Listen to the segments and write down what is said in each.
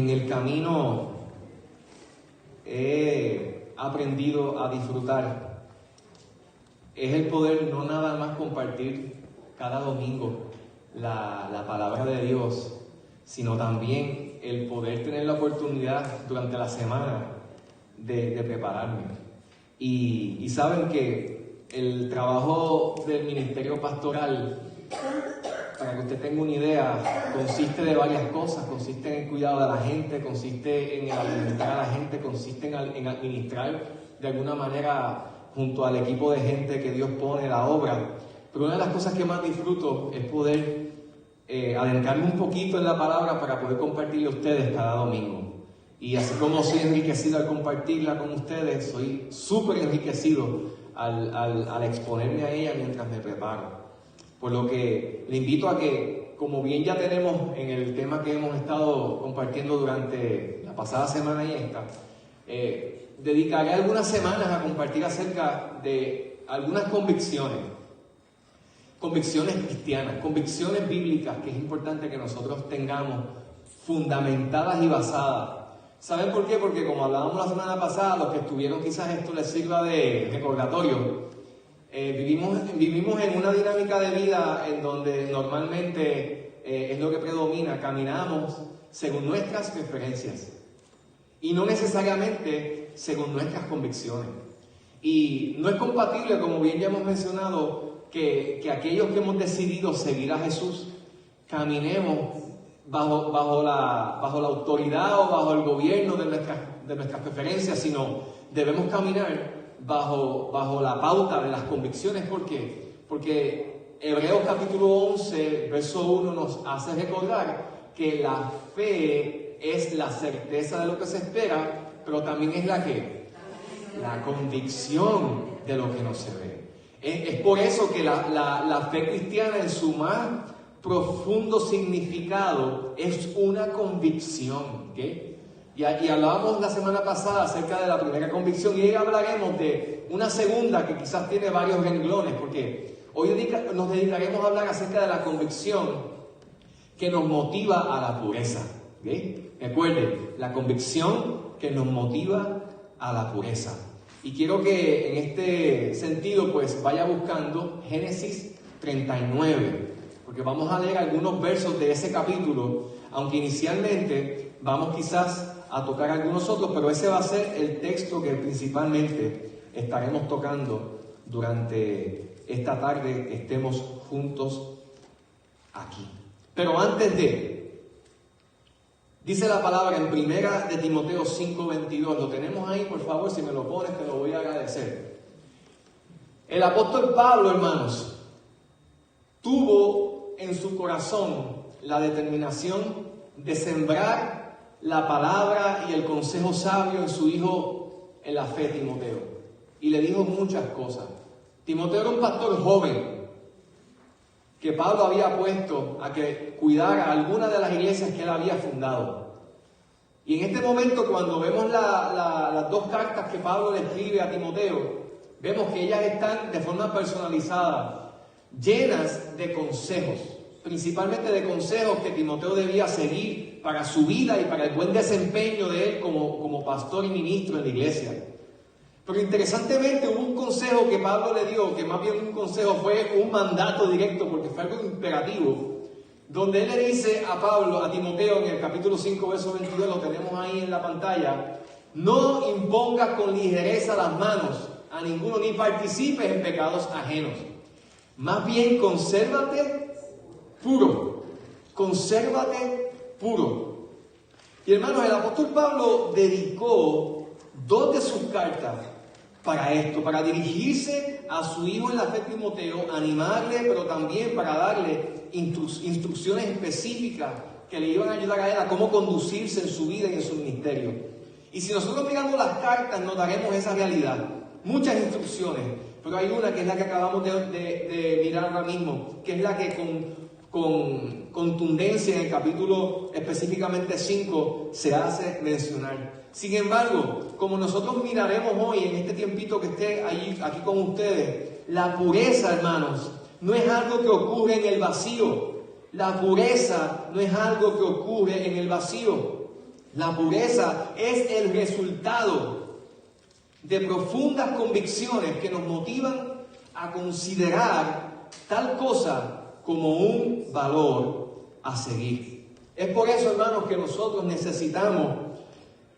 En el camino he aprendido a disfrutar es el poder no nada más compartir cada domingo la palabra de Dios, sino también el poder tener la oportunidad durante la semana de prepararme. Y saben que el trabajo del ministerio pastoral, para que usted tenga una idea, consiste de varias cosas. Consiste en el cuidado de la gente, consiste en alimentar a la gente, consiste en administrar de alguna manera junto al equipo de gente que Dios pone la obra. Pero una de las cosas que más disfruto es poder adentrarme un poquito en la palabra para poder compartirla a ustedes cada domingo. Y así como soy enriquecido al compartirla con ustedes, soy súper enriquecido al exponerme a ella mientras me preparo. Por lo que le invito a que, como bien ya tenemos en el tema que hemos estado compartiendo durante la pasada semana y esta, dedicaré algunas semanas a compartir acerca de algunas convicciones cristianas, convicciones bíblicas que es importante que nosotros tengamos fundamentadas y basadas. ¿Saben por qué? Porque como hablábamos la semana pasada, los que estuvieron quizás esto les sirva de recordatorio. Vivimos en una dinámica de vida en donde normalmente es lo que predomina, caminamos según nuestras preferencias y no necesariamente según nuestras convicciones. Y no es compatible, como bien ya hemos mencionado, que aquellos que hemos decidido seguir a Jesús caminemos bajo la autoridad o bajo el gobierno de nuestras preferencias, sino debemos caminar bajo la pauta de las convicciones. ¿Por qué? Porque Hebreos capítulo 11, verso 1 nos hace recordar que la fe es la certeza de lo que se espera, pero también es la convicción de lo que no se ve. Es por eso que la fe cristiana en su más profundo significado es una convicción, ¿okay? Y hablábamos la semana pasada acerca de la primera convicción y hoy hablaremos de una segunda que quizás tiene varios renglones, porque hoy nos dedicaremos a hablar acerca de la convicción que nos motiva a la pureza. ¿Okay? Recuerden, la convicción que nos motiva a la pureza. Y quiero que en este sentido pues vaya buscando Génesis 39, porque vamos a leer algunos versos de ese capítulo, aunque inicialmente vamos quizás a tocar algunos otros, pero ese va a ser el texto que principalmente estaremos tocando durante esta tarde que estemos juntos aquí. Pero antes dice la palabra en primera de Timoteo 5:22, lo tenemos ahí, por favor, si me lo pones te lo voy a agradecer. El apóstol Pablo, hermanos, tuvo en su corazón la determinación de sembrar la palabra y el consejo sabio en su hijo en la fe, Timoteo. Y le dijo muchas cosas. Timoteo era un pastor joven que Pablo había puesto a que cuidara algunas de las iglesias que él había fundado. Y en este momento, cuando vemos las dos cartas que Pablo le escribe a Timoteo, vemos que ellas están de forma personalizada, llenas de consejos, principalmente de consejos que Timoteo debía seguir para su vida y para el buen desempeño de él como pastor y ministro en la iglesia. Pero interesantemente hubo un consejo que Pablo le dio, que más bien un consejo fue un mandato directo, porque fue algo imperativo, donde él le dice a Timoteo en el capítulo 5, verso 22, lo tenemos ahí en la pantalla: no impongas con ligereza las manos a ninguno, ni participes en pecados ajenos. Más bien consérvate puro. Y hermanos, el apóstol Pablo dedicó 2 de sus cartas para esto, para dirigirse a su hijo en la fe Timoteo, animarle, pero también para darle instrucciones específicas que le iban a ayudar a él a cómo conducirse en su vida y en su ministerio. Y si nosotros miramos las cartas, notaremos esa realidad. Muchas instrucciones, pero hay una que es la que acabamos de mirar ahora mismo, que es la que con contundencia en el capítulo específicamente 5 se hace mencionar. Sin embargo, como nosotros miraremos hoy en este tiempito que esté aquí con ustedes, la pureza, hermanos, no es algo que ocurre en el vacío. La pureza no es algo que ocurre en el vacío. La pureza es el resultado de profundas convicciones que nos motivan a considerar tal cosa como un valor a seguir. Es por eso, hermanos, que nosotros necesitamos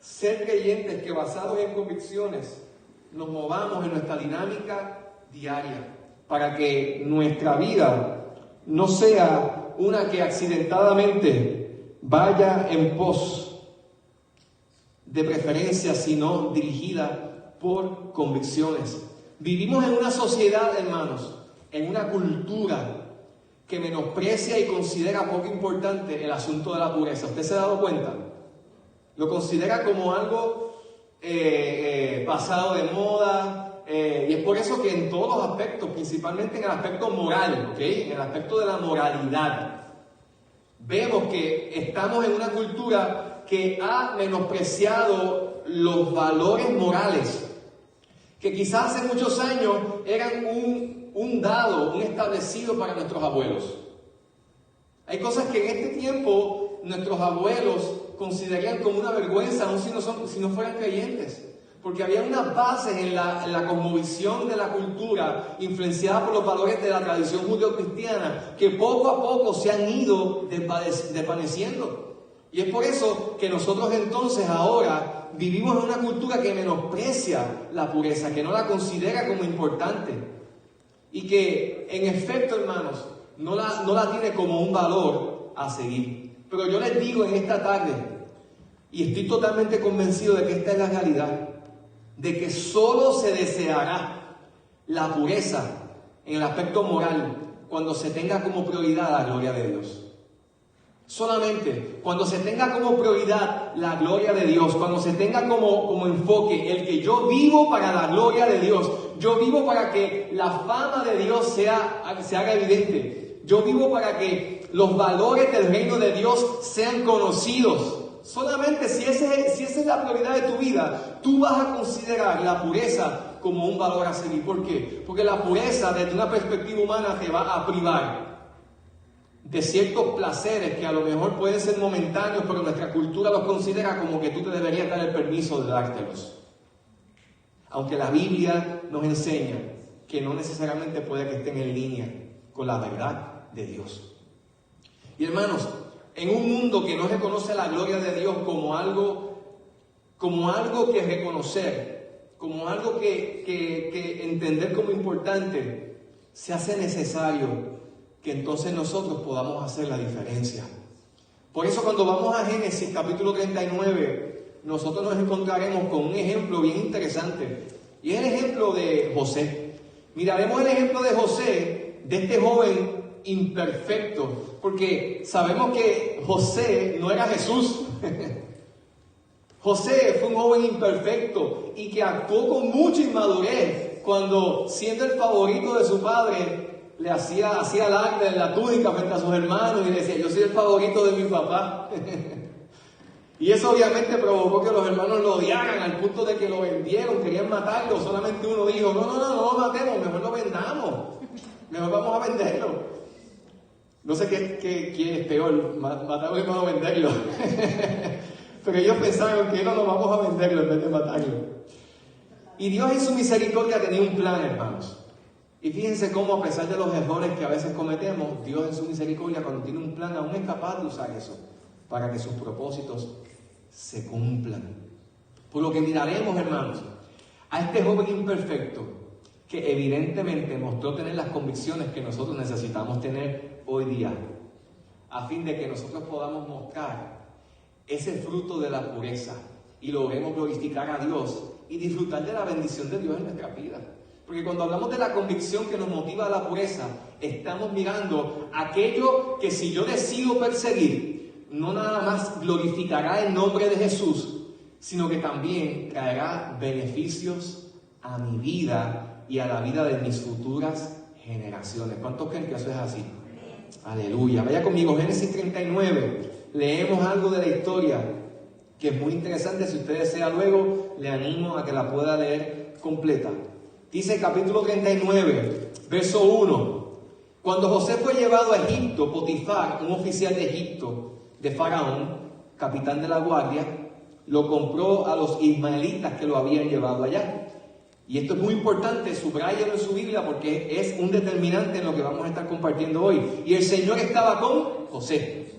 ser creyentes que, basados en convicciones, nos movamos en nuestra dinámica diaria, para que nuestra vida no sea una que accidentadamente vaya en pos de preferencia, sino dirigida por convicciones. Vivimos en una sociedad, hermanos, en una cultura que menosprecia y considera poco importante el asunto de la pureza. ¿Usted se ha dado cuenta? Lo considera como algo pasado de moda, y es por eso que en todos los aspectos, principalmente en el aspecto moral, ¿okay? En el aspecto de la moralidad, vemos que estamos en una cultura que ha menospreciado los valores morales, que quizás hace muchos años eran un dado, un establecido para nuestros abuelos. Hay cosas que en este tiempo nuestros abuelos considerarían como una vergüenza, aun si no fueran creyentes, porque había unas bases en la cosmovisión de la cultura, influenciada por los valores de la tradición judeocristiana, que poco a poco se han ido desvaneciendo. Y es por eso que nosotros entonces ahora vivimos en una cultura que menosprecia la pureza, que no la considera como importante, y que en efecto, hermanos, no la tiene como un valor a seguir. Pero yo les digo en esta tarde, y estoy totalmente convencido de que esta es la realidad, de que solo se deseará la pureza en el aspecto moral cuando se tenga como prioridad la gloria de Dios. Solamente cuando se tenga como prioridad la gloria de Dios, cuando se tenga como enfoque el que yo vivo para la gloria de Dios, yo vivo para que la fama de Dios se haga evidente, yo vivo para que los valores del reino de Dios sean conocidos. Solamente si esa es la prioridad de tu vida, tú vas a considerar la pureza como un valor a seguir. ¿Por qué? Porque la pureza, desde una perspectiva humana, te va a privar de ciertos placeres que a lo mejor pueden ser momentáneos, pero nuestra cultura los considera como que tú te deberías dar el permiso de dártelos. Aunque la Biblia nos enseña que no necesariamente puede que estén en línea con la verdad de Dios. Y hermanos, en un mundo que no reconoce la gloria de Dios como algo que reconocer, como algo que entender como importante, se hace necesario que entonces nosotros podamos hacer la diferencia. Por eso cuando vamos a Génesis capítulo 39, nosotros nos encontraremos con un ejemplo bien interesante, y es el ejemplo de José. Miraremos el ejemplo de José, de este joven imperfecto, porque sabemos que José no era Jesús. José fue un joven imperfecto y que actuó con mucha inmadurez cuando, siendo el favorito de su padre, le hacía alarde en la túnica frente a sus hermanos y le decía: yo soy el favorito de mi papá. Y eso obviamente provocó que los hermanos lo odiaran al punto de que lo vendieron, querían matarlo. Solamente uno dijo: no lo matemos, mejor lo vendamos, mejor vamos a venderlo. No sé qué es peor, matarlo y no venderlo. Pero ellos pensaron que no vamos a venderlo en vez de matarlo. Y Dios en su misericordia tenía un plan, hermanos. Y fíjense cómo, a pesar de los errores que a veces cometemos, Dios en su misericordia, cuando tiene un plan, aún es capaz de usar eso para que sus propósitos se cumplan. Por lo que miraremos, hermanos, a este joven imperfecto que evidentemente mostró tener las convicciones que nosotros necesitamos tener hoy día, a fin de que nosotros podamos mostrar ese fruto de la pureza y logremos glorificar a Dios y disfrutar de la bendición de Dios en nuestra vida. Porque cuando hablamos de la convicción que nos motiva a la pureza, estamos mirando aquello que, si yo decido perseguir, no nada más glorificará el nombre de Jesús, sino que también traerá beneficios a mi vida y a la vida de mis futuras generaciones. ¿Cuántos creen que eso es así? Aleluya. Vaya conmigo, Génesis 39. Leemos algo de la historia que es muy interesante. Si usted desea luego, le animo a que la pueda leer completa. Dice capítulo 39, verso 1. Cuando José fue llevado a Egipto, Potifar, un oficial de Egipto, de Faraón, capitán de la guardia, lo compró a los ismaelitas que lo habían llevado allá. Y esto es muy importante, subráyalo en su Biblia porque es un determinante en lo que vamos a estar compartiendo hoy. Y el Señor estaba con José,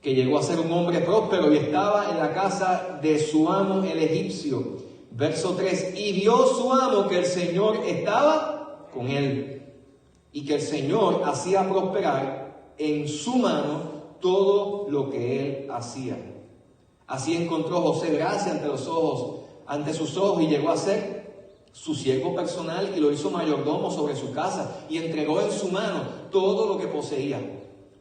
que llegó a ser un hombre próspero y estaba en la casa de su amo el egipcio. Verso 3, y vio su amo que el Señor estaba con él y que el Señor hacía prosperar en su mano todo lo que él hacía. Así encontró José gracia ante sus ojos y llegó a ser su siervo personal y lo hizo mayordomo sobre su casa y entregó en su mano todo lo que poseía.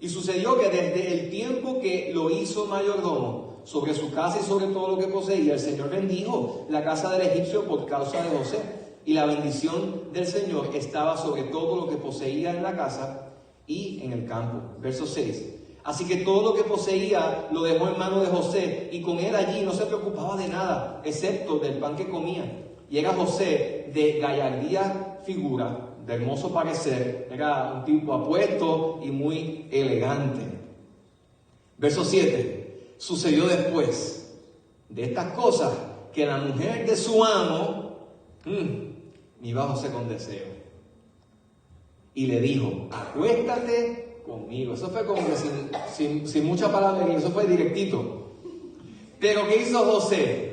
Y sucedió que desde el tiempo que lo hizo mayordomo sobre su casa y sobre todo lo que poseía, el Señor bendijo la casa del egipcio por causa de José. Y la bendición del Señor estaba sobre todo lo que poseía en la casa y en el campo. Verso 6. Así que todo lo que poseía lo dejó en manos de José y con él allí no se preocupaba de nada, excepto del pan que comía. Y era José de gallardía figura, de hermoso parecer, era un tipo apuesto y muy elegante. Verso 7. Sucedió después de estas cosas que la mujer de su amo iba a José con deseo y le dijo, acuéstate conmigo. Eso fue como que sin mucha palabrería, eso fue directito. Pero ¿qué hizo José?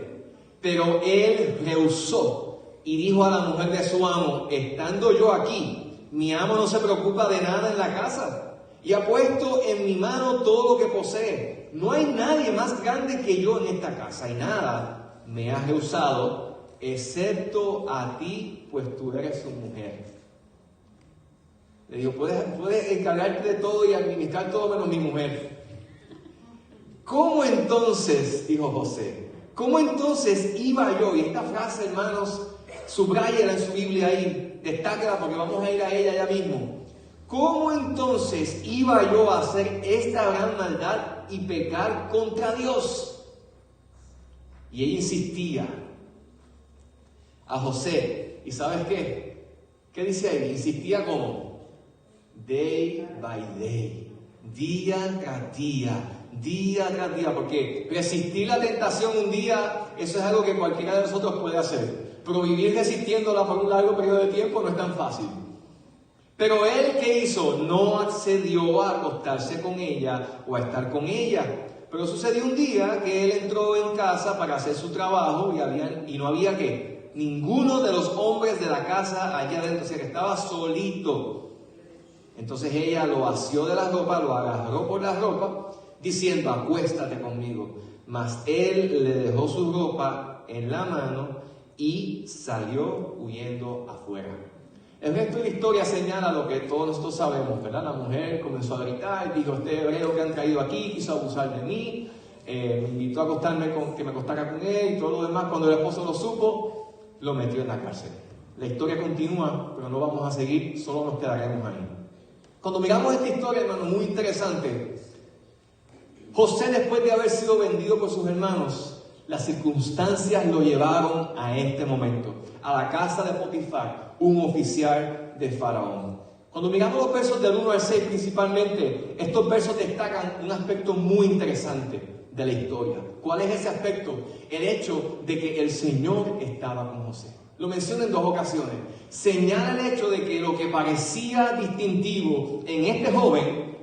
Pero él rehusó y dijo a la mujer de su amo, estando yo aquí, mi amo no se preocupa de nada en la casa y ha puesto en mi mano todo lo que posee. No hay nadie más grande que yo en esta casa y nada me ha rehusado excepto a ti, pues tú eres su mujer. Le digo, puedes encargarte de todo y administrar todo menos mi mujer. ¿Cómo entonces, dijo José, cómo entonces iba yo? Y esta frase, hermanos, subráyela en su Biblia ahí, destáquela porque vamos a ir a ella ya mismo. ¿Cómo entonces iba yo a hacer esta gran maldad y pecar contra Dios? Y ella insistía a José. ¿Y sabes qué? ¿Qué dice ahí? Insistía como day by day, día tras día, porque resistir la tentación un día, eso es algo que cualquiera de nosotros puede hacer, pero vivir resistiéndola por un largo periodo de tiempo no es tan fácil. Pero él, ¿qué hizo? No accedió a acostarse con ella o a estar con ella. Pero sucedió un día que él entró en casa para hacer su trabajo y no había ¿qué? Ninguno de los hombres de la casa allá adentro, o sea que estaba solito. Entonces ella lo asió de la ropa, lo agarró por la ropa, diciendo, acuéstate conmigo. Mas él le dejó su ropa en la mano y salió huyendo afuera. El resto de la historia señala lo que todos nosotros sabemos, ¿verdad? La mujer comenzó a gritar, dijo, este hebreo que han traído aquí quiso abusar de mí, me invitó a acostarme que me acostara con él y todo lo demás. Cuando el esposo lo supo, lo metió en la cárcel. La historia continúa, pero no vamos a seguir, solo nos quedaremos ahí. Cuando miramos esta historia, hermano, muy interesante, José, después de haber sido vendido por sus hermanos, las circunstancias lo llevaron a este momento, a la casa de Potifar, un oficial de Faraón. Cuando miramos los versos del 1 al 6 principalmente, estos versos destacan un aspecto muy interesante de la historia. ¿Cuál es ese aspecto? El hecho de que el Señor estaba con José. Lo menciona en 2 ocasiones. Señala el hecho de que lo que parecía distintivo en este joven,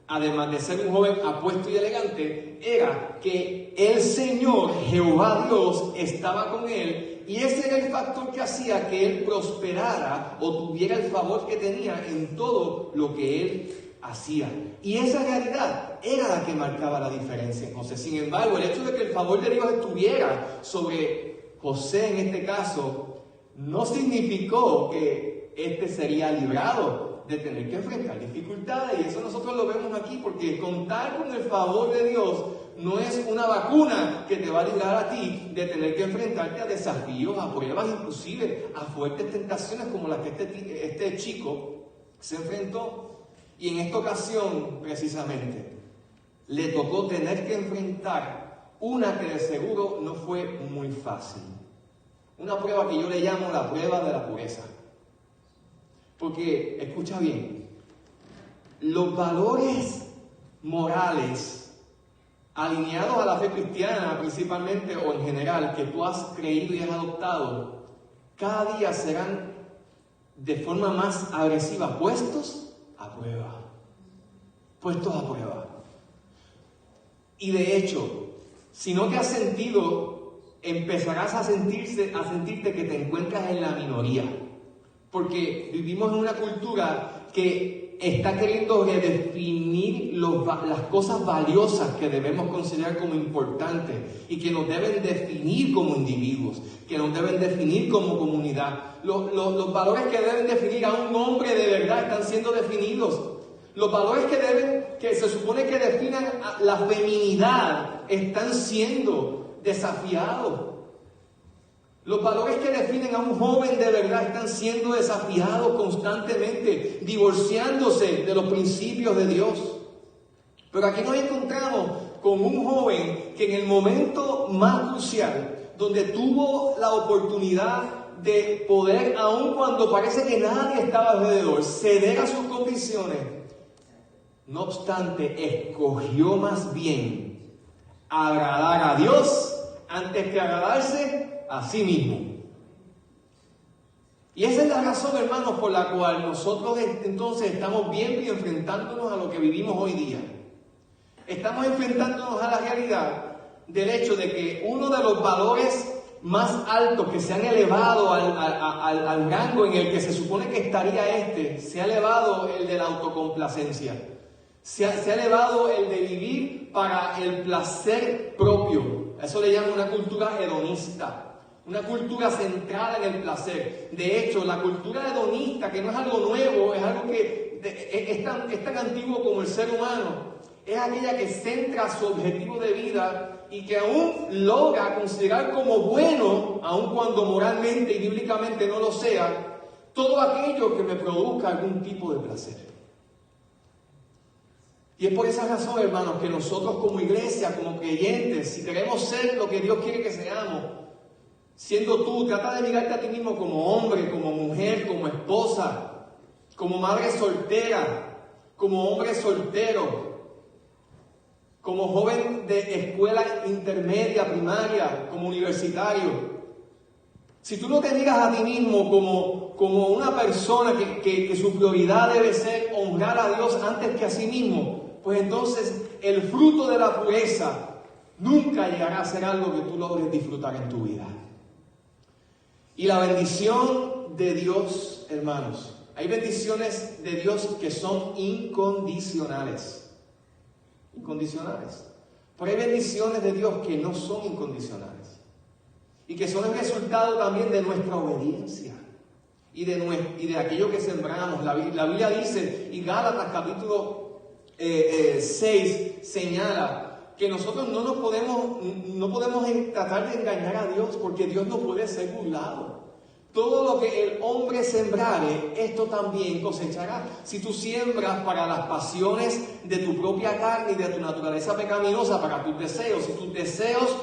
además de ser un joven apuesto y elegante, era que el Señor, Jehová Dios, estaba con él. Y ese era el factor que hacía que él prosperara o tuviera el favor que tenía en todo lo que él hacía. Y esa realidad era la que marcaba la diferencia en José. Sin embargo, el hecho de que el favor de Dios estuviera sobre José en este caso, no significó que éste sería librado de tener que enfrentar dificultades. Y eso nosotros lo vemos aquí, porque contar con el favor de Dios no es una vacuna que te va a librar a ti de tener que enfrentarte a desafíos, a pruebas, inclusive a fuertes tentaciones como las que este chico se enfrentó. Y en esta ocasión, precisamente, le tocó tener que enfrentar una que de seguro no fue muy fácil. Una prueba que yo le llamo la prueba de la pureza. Porque, escucha bien, los valores morales alineados a la fe cristiana principalmente o en general, que tú has creído y has adoptado, cada día serán de forma más agresiva puestos a prueba. Puestos a prueba. Y de hecho, si no te has sentido, empezarás a sentirte que te encuentras en la minoría. Porque vivimos en una cultura que está queriendo redefinir las cosas valiosas que debemos considerar como importantes y que nos deben definir como individuos, que nos deben definir como comunidad. Los valores que deben definir a un hombre de verdad están siendo definidos. Los valores que se supone que definan la feminidad están siendo desafiados. Los valores que definen a un joven de verdad están siendo desafiados constantemente, divorciándose de los principios de Dios. Pero aquí nos encontramos con un joven que en el momento más crucial, donde tuvo la oportunidad de poder, aun cuando parece que nadie estaba alrededor, ceder a sus convicciones, no obstante, escogió más bien agradar a Dios antes que agradarse a sí mismo. Y esa es la razón, hermanos, por la cual nosotros entonces estamos viendo y enfrentándonos a lo que vivimos hoy día. Estamos enfrentándonos a la realidad del hecho de que uno de los valores más altos que se han elevado al rango en el que se supone que estaría se ha elevado el de la autocomplacencia. Se ha elevado el de vivir para el placer propio. Eso le llaman una cultura hedonista. Una cultura centrada en el placer. De hecho, la cultura hedonista, que no es algo nuevo, es algo que es tan antiguo como el ser humano, es aquella que centra su objetivo de vida y que aún logra considerar como bueno, aun cuando moralmente y bíblicamente no lo sea, todo aquello que me produzca algún tipo de placer. Y es por esa razón, hermanos, que nosotros como iglesia, como creyentes, si queremos ser lo que Dios quiere que seamos, siendo tú, trata de mirarte a ti mismo como hombre, como mujer, como esposa, como madre soltera, como hombre soltero, como joven de escuela intermedia, primaria, como universitario. Si tú no te miras a ti mismo como una persona que su prioridad debe ser honrar a Dios antes que a sí mismo, pues entonces el fruto de la pureza nunca llegará a ser algo que tú logres disfrutar en tu vida. Y la bendición de Dios, hermanos, hay bendiciones de Dios que son incondicionales. Incondicionales. Pero hay bendiciones de Dios que no son incondicionales. Y que son el resultado también de nuestra obediencia. Y de aquello que sembramos. La Biblia dice, y Gálatas capítulo 6 señala que nosotros no podemos tratar de engañar a Dios, porque Dios no puede ser burlado. Todo lo que el hombre sembrare, esto también cosechará. Si tú siembras para las pasiones de tu propia carne y de tu naturaleza pecaminosa, para tus deseos, si tus deseos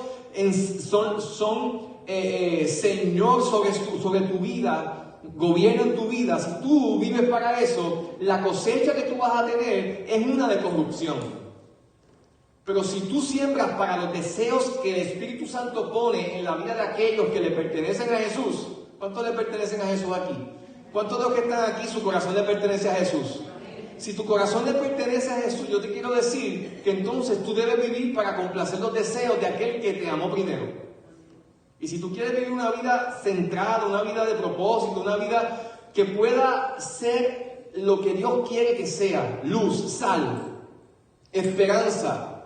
son Señor sobre tu vida, gobiernan tu vida, si tú vives para eso, la cosecha que tú vas a tener es una de corrupción. Pero si tú siembras para los deseos que el Espíritu Santo pone en la vida de aquellos que le pertenecen a Jesús, ¿cuántos le pertenecen a Jesús aquí? ¿Cuántos de los que están aquí su corazón le pertenece a Jesús? Si tu corazón le pertenece a Jesús, yo te quiero decir que entonces tú debes vivir para complacer los deseos de aquel que te amó primero. Y si tú quieres vivir una vida centrada, una vida de propósito, una vida que pueda ser lo que Dios quiere que sea, luz, sal, esperanza,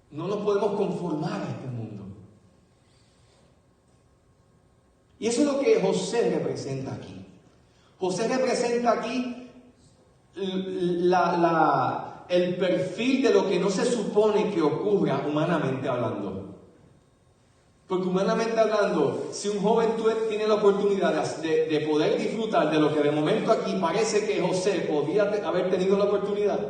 no nos podemos conformar a este mundo. Y eso es lo que José representa aquí. José representa aquí el perfil de lo que no se supone que ocurra humanamente hablando. Porque humanamente hablando, si un joven tiene la oportunidad de poder disfrutar de lo que de momento aquí parece que José podía haber tenido la oportunidad,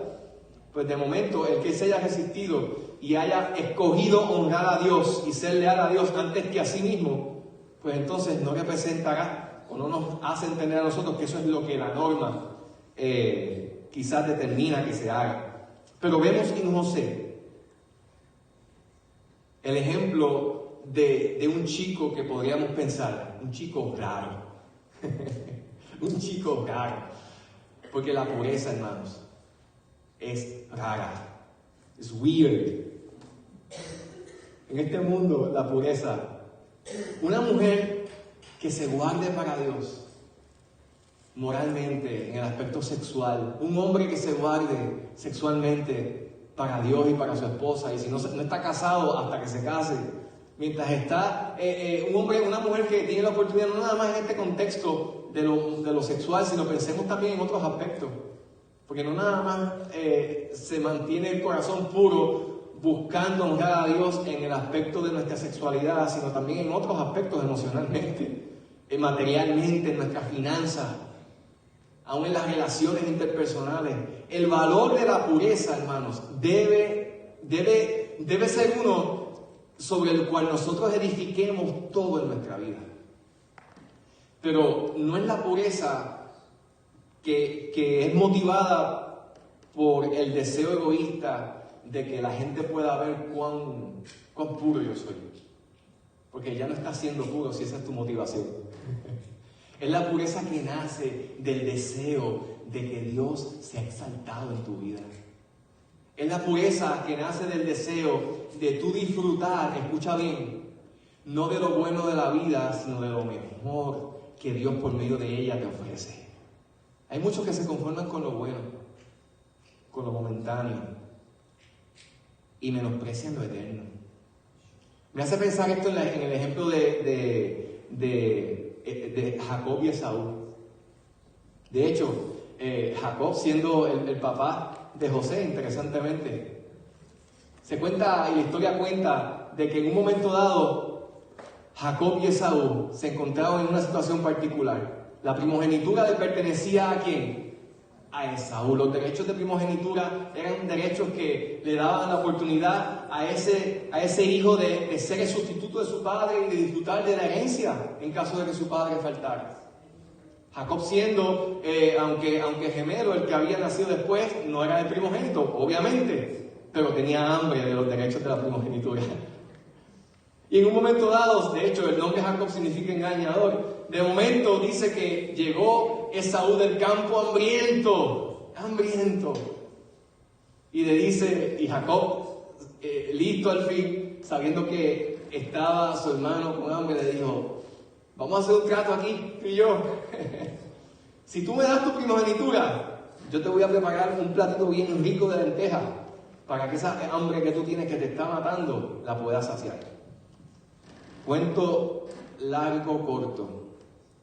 pues de momento el que se haya resistido y haya escogido honrar a Dios y ser leal a Dios antes que a sí mismo, pues entonces no representará o no nos hace entender a nosotros que eso es lo que la norma quizás determina que se haga. Pero vemos en José el ejemplo de un chico que podríamos pensar, un chico raro. Un chico raro. Porque la pureza, hermanos, es rara. Es weird. En este mundo, la pureza. Una mujer que se guarde para Dios moralmente, en el aspecto sexual. Un hombre que se guarde sexualmente para Dios y para su esposa. Y si no está casado, hasta que se case. Mientras está un hombre, una mujer que tiene la oportunidad, no nada más en este contexto de lo sexual, sino pensemos también en otros aspectos. Porque no nada más se mantiene el corazón puro buscando honrar a Dios en el aspecto de nuestra sexualidad, sino también en otros aspectos emocionalmente, materialmente, en nuestras finanzas, aún en las relaciones interpersonales. El valor de la pureza, hermanos, debe ser uno sobre el cual nosotros edifiquemos todo en nuestra vida. Pero no es la pureza que es motivada por el deseo egoísta de que la gente pueda ver cuán puro yo soy. Porque ya no estás siendo puro si esa es tu motivación. Es la pureza que nace del deseo de que Dios sea exaltado en tu vida. Es la pureza que nace del deseo de tú disfrutar, escucha bien, no de lo bueno de la vida, sino de lo mejor que Dios por medio de ella te ofrece. Hay muchos que se conforman con lo bueno, con lo momentáneo, y menosprecian lo eterno. Me hace pensar esto en el ejemplo de Jacob y Esaú. De hecho, Jacob siendo el papá de José, interesantemente, se cuenta, y la historia cuenta, de que en un momento dado, Jacob y Esaú se encontraban en una situación particular. La primogenitura le pertenecía ¿a quién? A Esaú. Los derechos de primogenitura eran derechos que le daban la oportunidad a ese hijo de ser el sustituto de su padre y de disfrutar de la herencia en caso de que su padre faltara. Jacob siendo, aunque gemelo, el que había nacido después, no era el primogénito, obviamente, pero tenía hambre de los derechos de la primogenitura. Y en un momento dado, de hecho, el nombre Jacob significa engañador. De momento dice que llegó Esaú del campo hambriento. Y le dice, y Jacob, listo al fin, sabiendo que estaba su hermano con hambre, le dijo, vamos a hacer un trato aquí, tú y yo. Si tú me das tu primogenitura, yo te voy a preparar un platito bien rico de lentejas para que esa hambre que tú tienes que te está matando, la puedas saciar. Cuento largo, corto.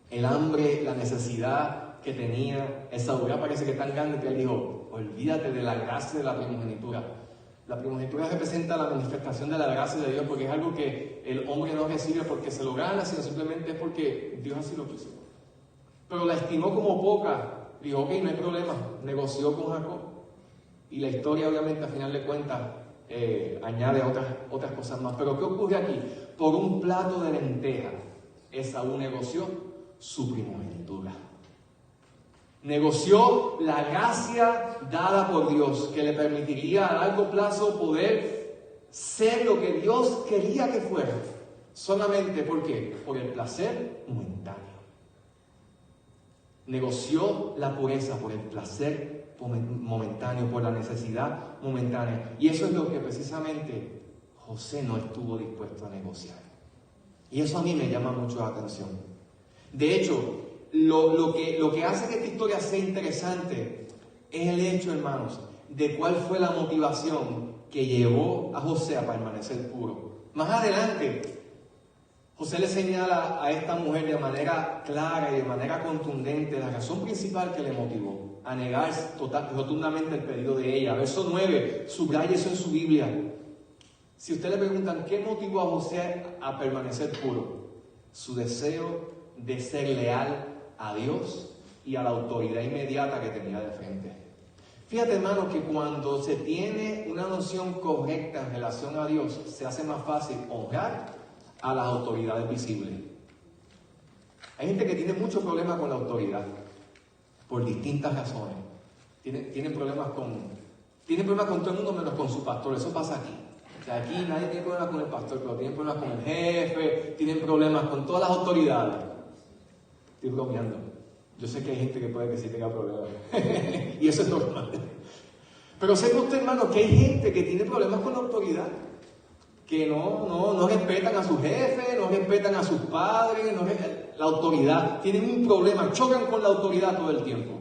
El hambre, la necesidad que tenía Esaú parece que es tan grande que él dijo, olvídate de la gracia de la primogenitura. La primogenitura representa la manifestación de la gracia de Dios, porque es algo que el hombre no recibe porque se lo gana, sino simplemente es porque Dios así lo quiso. Pero la estimó como poca. Dijo, ok, no hay problema. Negoció con Jacob. Y la historia, obviamente, al final de cuentas, añade otras cosas más. Pero ¿qué ocurre aquí? Por un plato de lentejas, Esaú negoció su primogenitura. Negoció la gracia dada por Dios, que le permitiría a largo plazo poder ser lo que Dios quería que fuera. Solamente, ¿por qué? Por el placer momentáneo. Negoció la pureza por el placer momentáneo, por la necesidad momentánea. Y eso es lo que precisamente José no estuvo dispuesto a negociar. Y eso a mí me llama mucho la atención. De hecho, lo que hace que esta historia sea interesante es el hecho, hermanos, de cuál fue la motivación que llevó a José a permanecer puro. Más adelante, José le señala a esta mujer de manera clara y de manera contundente la razón principal que le motivó a negar rotundamente el pedido de ella. Verso 9, subraya eso en su Biblia. Si usted le preguntan qué motivó a José a permanecer puro, su deseo de ser leal a Dios y a la autoridad inmediata que tenía de frente. Fíjate, hermano, que cuando se tiene una noción correcta en relación a Dios, se hace más fácil honrar a las autoridades visibles. Hay gente que tiene muchos problemas con la autoridad, por distintas razones. Tienen problemas con todo el mundo menos con su pastor. Eso pasa aquí. O sea, aquí nadie tiene problemas con el pastor, pero tienen problemas con el jefe, tienen problemas con todas las autoridades. Estoy bromeando. Yo sé que hay gente que puede que sí tenga problemas. Y eso es normal. Pero sepa usted, hermano, que hay gente que tiene problemas con la autoridad. Que no respetan a su jefe, no respetan a sus padres, la autoridad. Tienen un problema, chocan con la autoridad todo el tiempo.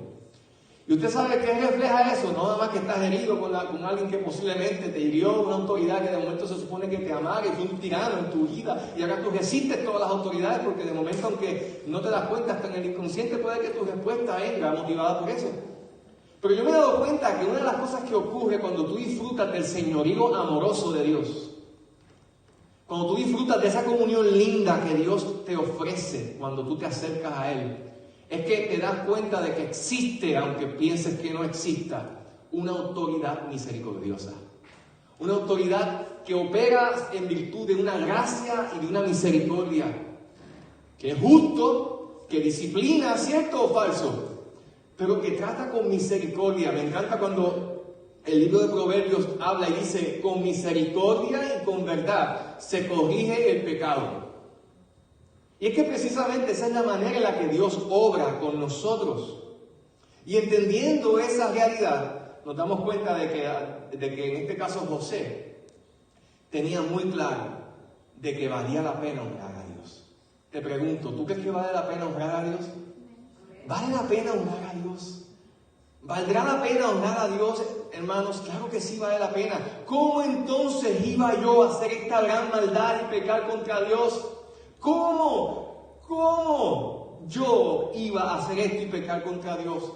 Y usted sabe qué refleja eso, no nada más que estás herido con alguien que posiblemente te hirió, una autoridad que de momento se supone que te amara y fue un tirano en tu vida, y ahora tú resistes todas las autoridades porque de momento, aunque no te das cuenta, hasta en el inconsciente puede que tu respuesta venga motivada por eso. Pero yo me he dado cuenta que una de las cosas que ocurre cuando tú disfrutas del señorío amoroso de Dios, cuando tú disfrutas de esa comunión linda que Dios te ofrece cuando tú te acercas a Él, es que te das cuenta de que existe, aunque pienses que no exista, una autoridad misericordiosa. Una autoridad que opera en virtud de una gracia y de una misericordia. Que es justo, que disciplina, ¿cierto o falso? Pero que trata con misericordia. Me encanta cuando el libro de Proverbios habla y dice, con misericordia y con verdad se corrige el pecado. Y es que precisamente esa es la manera en la que Dios obra con nosotros. Y entendiendo esa realidad, nos damos cuenta de que en este caso José tenía muy claro de que valía la pena honrar a Dios. Te pregunto, ¿tú crees que vale la pena honrar a Dios? ¿Vale la pena honrar a Dios? ¿Valdrá la pena honrar a Dios, hermanos? Claro que sí vale la pena. ¿Cómo entonces iba yo a hacer esta gran maldad y pecar contra Dios? ¿Cómo yo iba a hacer esto y pecar contra Dios?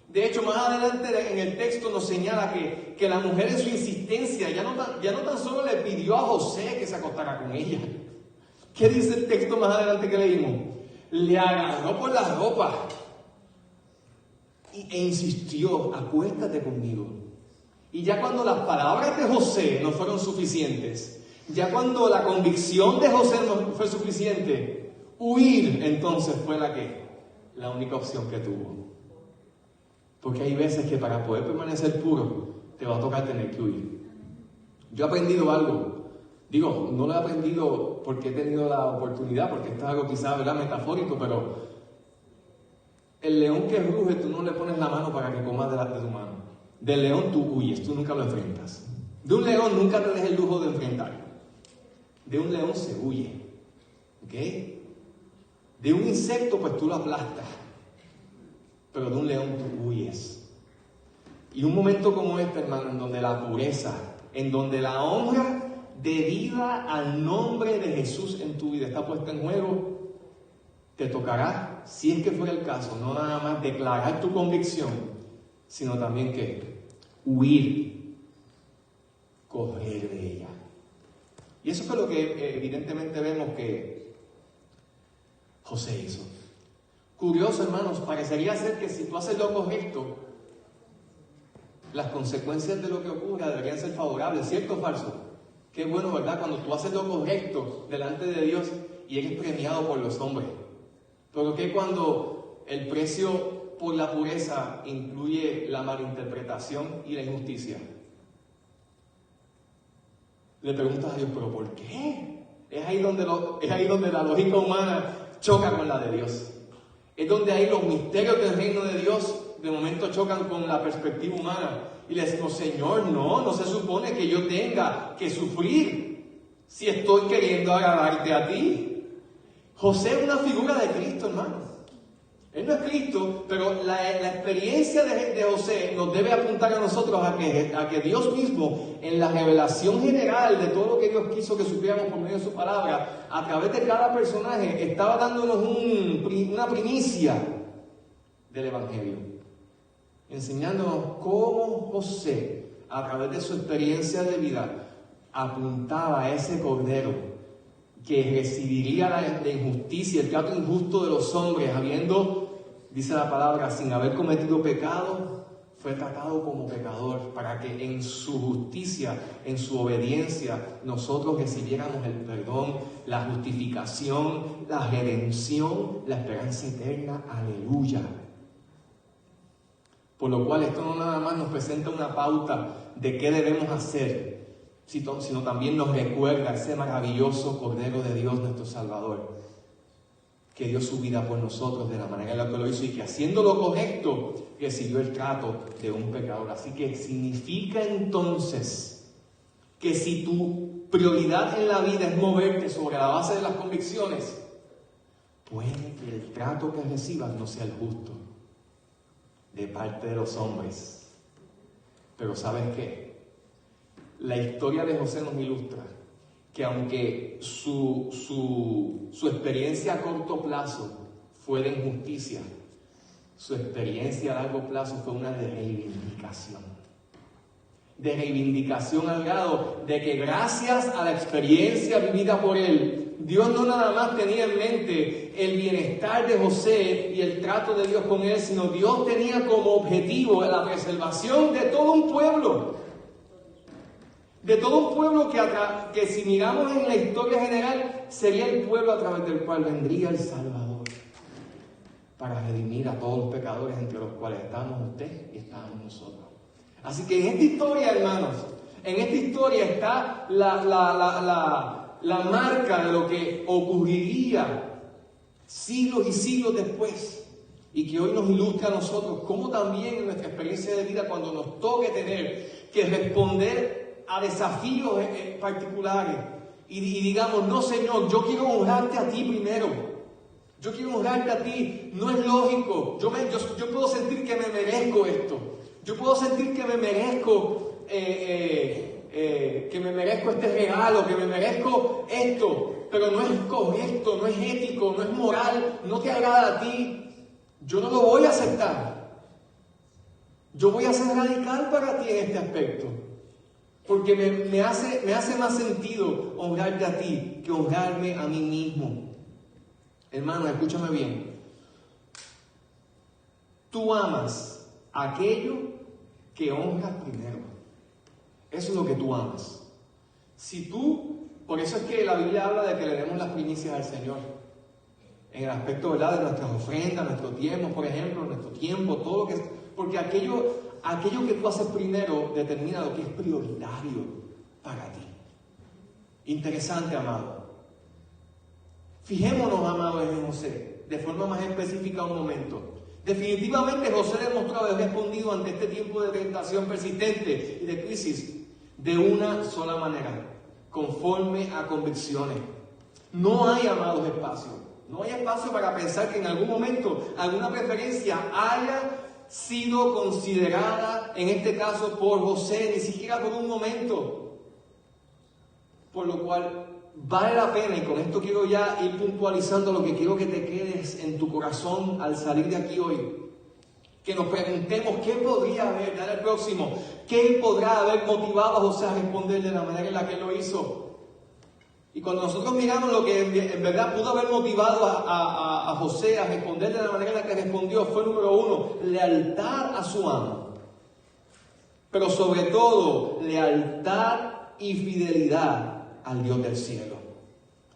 De hecho, más adelante en el texto nos señala que la mujer en su insistencia ya no tan solo le pidió a José que se acostara con ella. ¿Qué dice el texto más adelante que leímos? Le agarró por la ropa e insistió, acuéstate conmigo. Y ya cuando las palabras de José no fueron suficientes, ya cuando la convicción de José no fue suficiente, huir entonces fue la única opción que tuvo. Porque hay veces que para poder permanecer puro, te va a tocar tener que huir. Yo he aprendido algo. Digo, no lo he aprendido porque he tenido la oportunidad, porque esto es algo quizás, ¿verdad?, metafórico, pero el león que ruge, tú no le pones la mano para que comas de tu mano. Del león tú huyes, tú nunca lo enfrentas. De un león nunca te des el lujo de enfrentar. De un león se huye. ¿Ok? De un insecto, pues tú lo aplastas. Pero de un león tú huyes. Y un momento como este, hermano, en donde la pureza, en donde la honra debida al nombre de Jesús en tu vida está puesta en juego, te tocará, si es que fuera el caso, no nada más declarar tu convicción, sino también que huir, correr de ella. Y eso fue lo que evidentemente vemos que José hizo. Curioso, hermanos, parecería ser que si tú haces lo correcto, las consecuencias de lo que ocurra deberían ser favorables, ¿cierto o falso? Qué bueno, ¿verdad? Cuando tú haces lo correcto delante de Dios y eres premiado por los hombres. Pero ¿qué cuando el precio por la pureza incluye la malinterpretación y la injusticia? Le preguntas a Dios, ¿pero por qué? Es ahí donde la lógica humana choca con la de Dios. Es donde ahí los misterios del reino de Dios de momento chocan con la perspectiva humana. Y le decimos, Señor, no se supone que yo tenga que sufrir si estoy queriendo agradarte a ti. José es una figura de Cristo, hermano. Él no es Cristo, pero la experiencia de José nos debe apuntar a nosotros a que Dios mismo, en la revelación general de todo lo que Dios quiso que supiéramos por medio de su palabra, a través de cada personaje, estaba dándonos una primicia del Evangelio, enseñándonos cómo José, a través de su experiencia de vida, apuntaba a ese cordero que recibiría la injusticia, el trato injusto de los hombres, dice la palabra, sin haber cometido pecado, fue tratado como pecador, para que en su justicia, en su obediencia, nosotros recibiéramos el perdón, la justificación, la redención, la esperanza eterna. Aleluya. Por lo cual esto no nada más nos presenta una pauta de qué debemos hacer, sino también nos recuerda ese maravilloso Cordero de Dios, nuestro Salvador, que dio su vida por nosotros de la manera en la que lo hizo y que haciendo lo correcto recibió el trato de un pecador. Así que significa entonces que si tu prioridad en la vida es moverte sobre la base de las convicciones, puede que el trato que recibas no sea el justo de parte de los hombres. Pero ¿sabes qué? La historia de José nos ilustra que aunque su experiencia a corto plazo fue de injusticia, su experiencia a largo plazo fue una de reivindicación. De reivindicación al grado de que gracias a la experiencia vivida por él, Dios no nada más tenía en mente el bienestar de José y el trato de Dios con él, sino Dios tenía como objetivo la preservación de todo un pueblo. De todo un pueblo que si miramos en la historia general, sería el pueblo a través del cual vendría el Salvador para redimir a todos los pecadores, entre los cuales estamos usted y estamos nosotros. Así que en esta historia, hermanos, en esta historia está la marca de lo que ocurriría siglos y siglos después, y que hoy nos ilustra a nosotros, como también en nuestra experiencia de vida, cuando nos toque tener que responder a desafíos particulares y digamos, no Señor, yo quiero honrarte a ti primero, yo quiero honrarte a ti, no es lógico, yo puedo sentir que me merezco esto, yo puedo sentir que me merezco este regalo, que me merezco esto, pero no es correcto, no es ético, no es moral, no te agrada a ti, yo no lo voy a aceptar. Yo voy a ser radical para ti en este aspecto. Porque me hace más sentido honrarte a ti que honrarme a mí mismo. Hermano, escúchame bien. Tú amas aquello que honras primero. Eso es lo que tú amas. Por eso es que la Biblia habla de que le demos las primicias al Señor. En el aspecto, ¿verdad?, de nuestras ofrendas, nuestro tiempo, por ejemplo, nuestro tiempo, todo lo que es. Porque aquello que tú haces primero determina lo que es prioritario para ti. Interesante, amado. Fijémonos, amado, en José, de forma más específica un momento. Definitivamente José demostró haber respondido ante este tiempo de tentación persistente y de crisis de una sola manera, conforme a convicciones. No hay, amados, espacio. No hay espacio para pensar que en algún momento alguna preferencia haya sido considerada, en este caso por José, ni siquiera por un momento. Por lo cual vale la pena, y con esto quiero ya ir puntualizando lo que quiero que te quedes en tu corazón al salir de aquí hoy, que nos preguntemos qué podría haber, dale al próximo, qué podrá haber motivado a José a responder de la manera en la que lo hizo. Y cuando nosotros miramos lo que en verdad pudo haber motivado a José a responder de la manera en la que respondió, fue número uno, lealtad a su amo. Pero sobre todo, lealtad y fidelidad al Dios del cielo.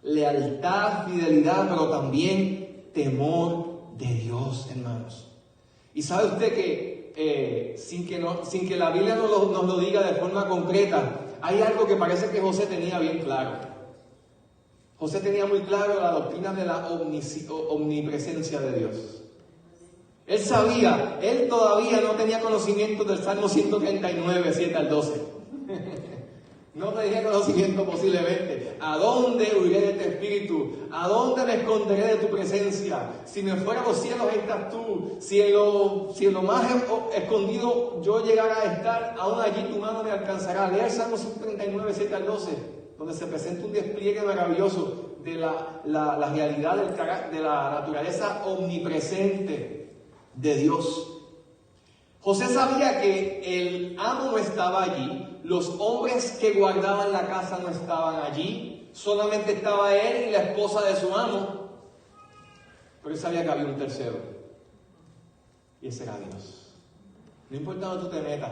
Lealtad, fidelidad, pero también temor de Dios, hermanos. Y sabe usted que sin que la Biblia nos lo diga de forma concreta, hay algo que parece que José tenía bien claro. José tenía muy claro la doctrina de la omnipresencia de Dios. Él todavía no tenía conocimiento del Salmo 139, 7 al 12. No tenía conocimiento posiblemente. ¿A dónde huiré de tu espíritu? ¿A dónde me esconderé de tu presencia? Si me fuera a los cielos, ahí estás tú. Si en lo más escondido yo llegara a estar, aún allí tu mano me alcanzará. Lea el Salmo 139, 7 al 12. Donde se presenta un despliegue maravilloso de la realidad de la naturaleza omnipresente de Dios. José sabía que el amo no estaba allí, los hombres que guardaban la casa no estaban allí, solamente estaba él y la esposa de su amo. Pero él sabía que había un tercero, y ese era Dios. No importa dónde tú te metas,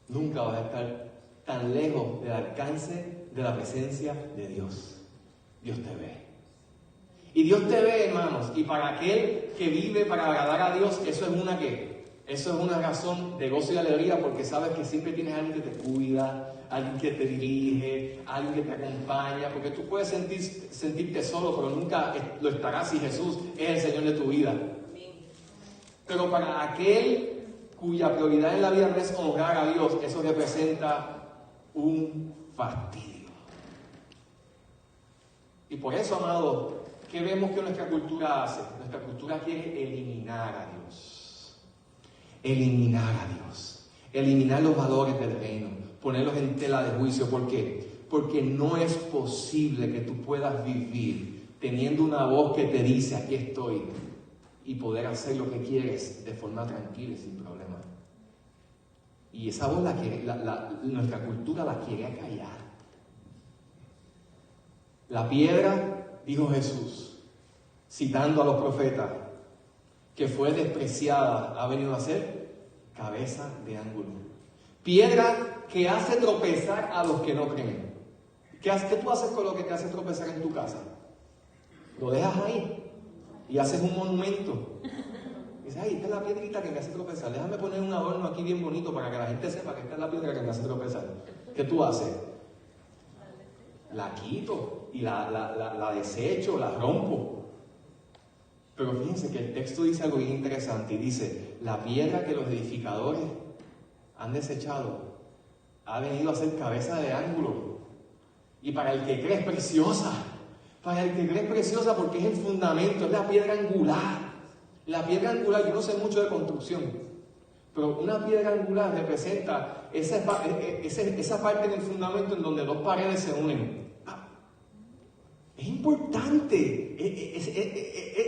nunca vas a estar tan lejos del alcance de la presencia de Dios. Dios te ve. Y Dios te ve, hermanos, y para aquel que vive para agradar a Dios, eso es una razón de gozo y alegría, porque sabes que siempre tienes a alguien que te cuida, alguien que te dirige, alguien que te acompaña, porque tú puedes sentirte solo, pero nunca lo estarás si Jesús es el Señor de tu vida. Pero para aquel cuya prioridad en la vida no es honrar a Dios, eso representa un fastidio. Y por eso, amado, ¿qué vemos que nuestra cultura hace? Nuestra cultura quiere eliminar a Dios. Eliminar a Dios. Eliminar los valores del reino. Ponerlos en tela de juicio. ¿Por qué? Porque no es posible que tú puedas vivir teniendo una voz que te dice, aquí estoy, y poder hacer lo que quieres de forma tranquila y sin problema. Y esa voz nuestra cultura la quiere callar. La piedra, dijo Jesús, citando a los profetas, que fue despreciada, ha venido a ser cabeza de ángulo. Piedra que hace tropezar a los que no creen. ¿Qué tú haces con lo que te hace tropezar en tu casa? Lo dejas ahí y haces un monumento. Dices, ay, esta es la piedrita que me hace tropezar. Déjame poner un adorno aquí bien bonito para que la gente sepa que esta es la piedra que me hace tropezar. ¿Qué tú haces? La quito y la desecho, la rompo. Pero fíjense que el texto dice algo bien interesante y dice, la piedra que los edificadores han desechado ha venido a ser cabeza de ángulo. Y para el que cree es preciosa. Para el que cree es preciosa porque es el fundamento, es la piedra angular. La piedra angular, yo no sé mucho de construcción, pero una piedra angular representa esa parte en el fundamento en donde dos paredes se unen. Es importante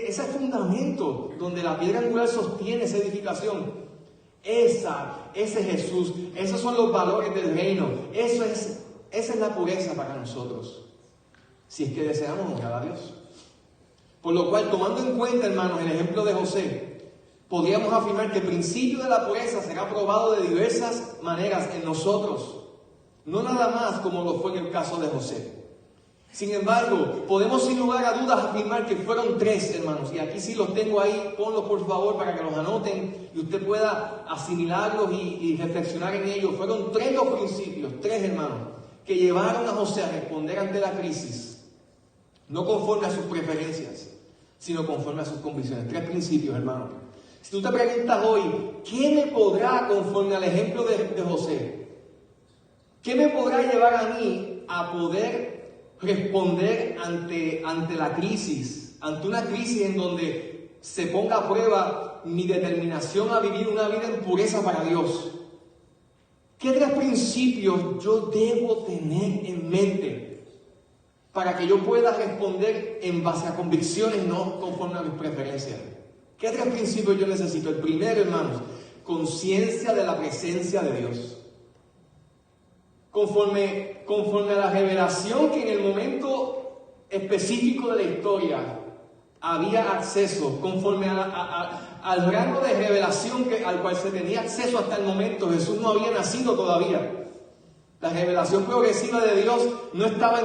ese fundamento donde la piedra angular sostiene esa edificación. Ese es Jesús. Esos son los valores del reino. Esa es la pureza para nosotros, si es que deseamos honrar a Dios. Por lo cual, tomando en cuenta, hermanos, el ejemplo de José, podríamos afirmar que el principio de la pureza será probado de diversas maneras en nosotros, no nada más como lo fue en el caso de José. Sin embargo, podemos sin lugar a dudas afirmar que fueron tres, hermanos, y aquí sí los tengo ahí, ponlos por favor para que los anoten y usted pueda asimilarlos y reflexionar en ellos. Fueron tres los principios, tres, hermanos, que llevaron a José a responder ante la crisis, no conforme a sus preferencias, sino conforme a sus convicciones. Tres principios, hermanos. Si tú te preguntas hoy, ¿qué me podrá, conforme al ejemplo de José, qué me podrá llevar a mí a poder responder ante la crisis, ante una crisis en donde se ponga a prueba mi determinación a vivir una vida en pureza para Dios? ¿Qué tres principios yo debo tener en mente para que yo pueda responder en base a convicciones, no conforme a mis preferencias? ¿Qué tres principios yo necesito? El primero, hermanos, conciencia de la presencia de Dios. Conforme a la revelación que en el momento específico de la historia había acceso, conforme al rango de revelación al cual se tenía acceso hasta el momento, Jesús no había nacido todavía. La revelación progresiva de Dios no estaba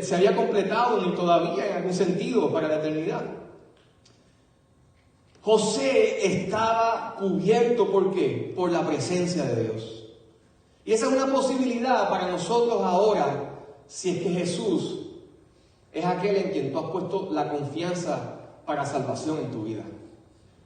se había completado ni todavía en algún sentido para la eternidad. José estaba cubierto, ¿por qué? Por la presencia de Dios. Y esa es una posibilidad para nosotros ahora, si es que Jesús es aquel en quien tú has puesto la confianza para salvación en tu vida.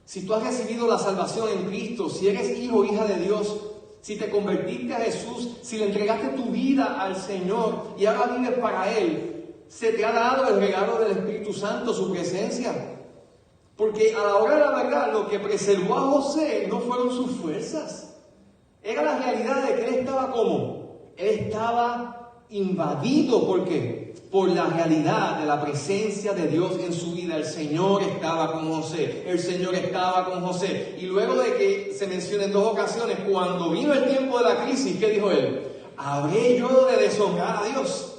Si tú has recibido la salvación en Cristo, si eres hijo o hija de Dios, si te convertiste a Jesús, si le entregaste tu vida al Señor y ahora vives para Él, se te ha dado el regalo del Espíritu Santo, su presencia. Porque a la hora de la verdad, lo que preservó a José no fueron sus fuerzas. Era la realidad de que él estaba ¿cómo? Él estaba invadido, ¿por qué? Por la realidad de la presencia de Dios en su vida. El Señor estaba con José, el Señor estaba con José. Y luego de que se menciona en dos ocasiones, cuando vino el tiempo de la crisis, ¿qué dijo él? ¿Habré yo de deshonrar a Dios?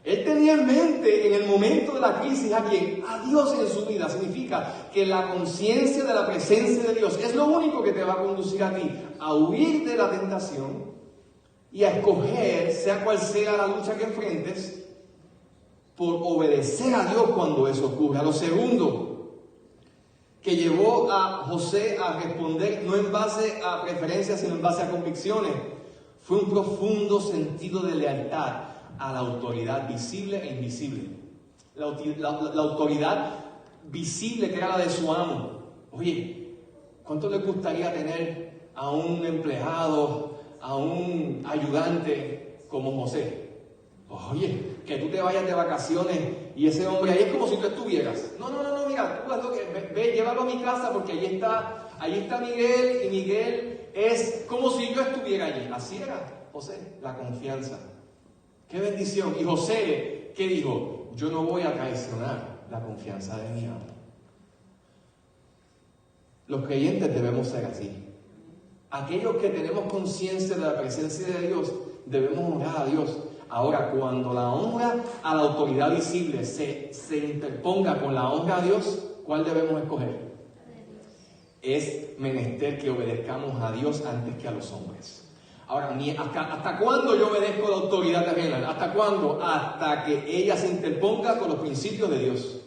Él tenía en mente en el momento de la crisis a quién? A Dios en su vida. Significa que la conciencia de la presencia de Dios es lo único que te va a conducir a ti a huir de la tentación y a escoger, sea cual sea la lucha que enfrentes, por obedecer a Dios cuando eso ocurra. Lo segundo que llevó a José a responder no en base a preferencias, sino en base a convicciones, fue un profundo sentido de lealtad a la autoridad visible e invisible. La autoridad visible, que era la de su amo. Oye, ¿cuánto le gustaría tener a un empleado, a un ayudante como José? Oye, que tú te vayas de vacaciones y ese hombre ahí es como si tú estuvieras. No, mira, tú haz lo que, ve, llévalo a mi casa porque ahí está Miguel, y Miguel es como si yo estuviera allí. Así era José, la confianza. ¡Qué bendición! Y José, ¿qué dijo? Yo no voy a traicionar la confianza de mi amo. Los creyentes debemos ser así. Aquellos que tenemos conciencia de la presencia de Dios, debemos honrar a Dios. Ahora, cuando la honra a la autoridad visible se interponga con la honra a Dios, ¿cuál debemos escoger? Es menester que obedezcamos a Dios antes que a los hombres. Ahora, ¿hasta cuándo yo obedezco la autoridad terrenal? ¿Hasta cuándo? Hasta que ella se interponga con los principios de Dios.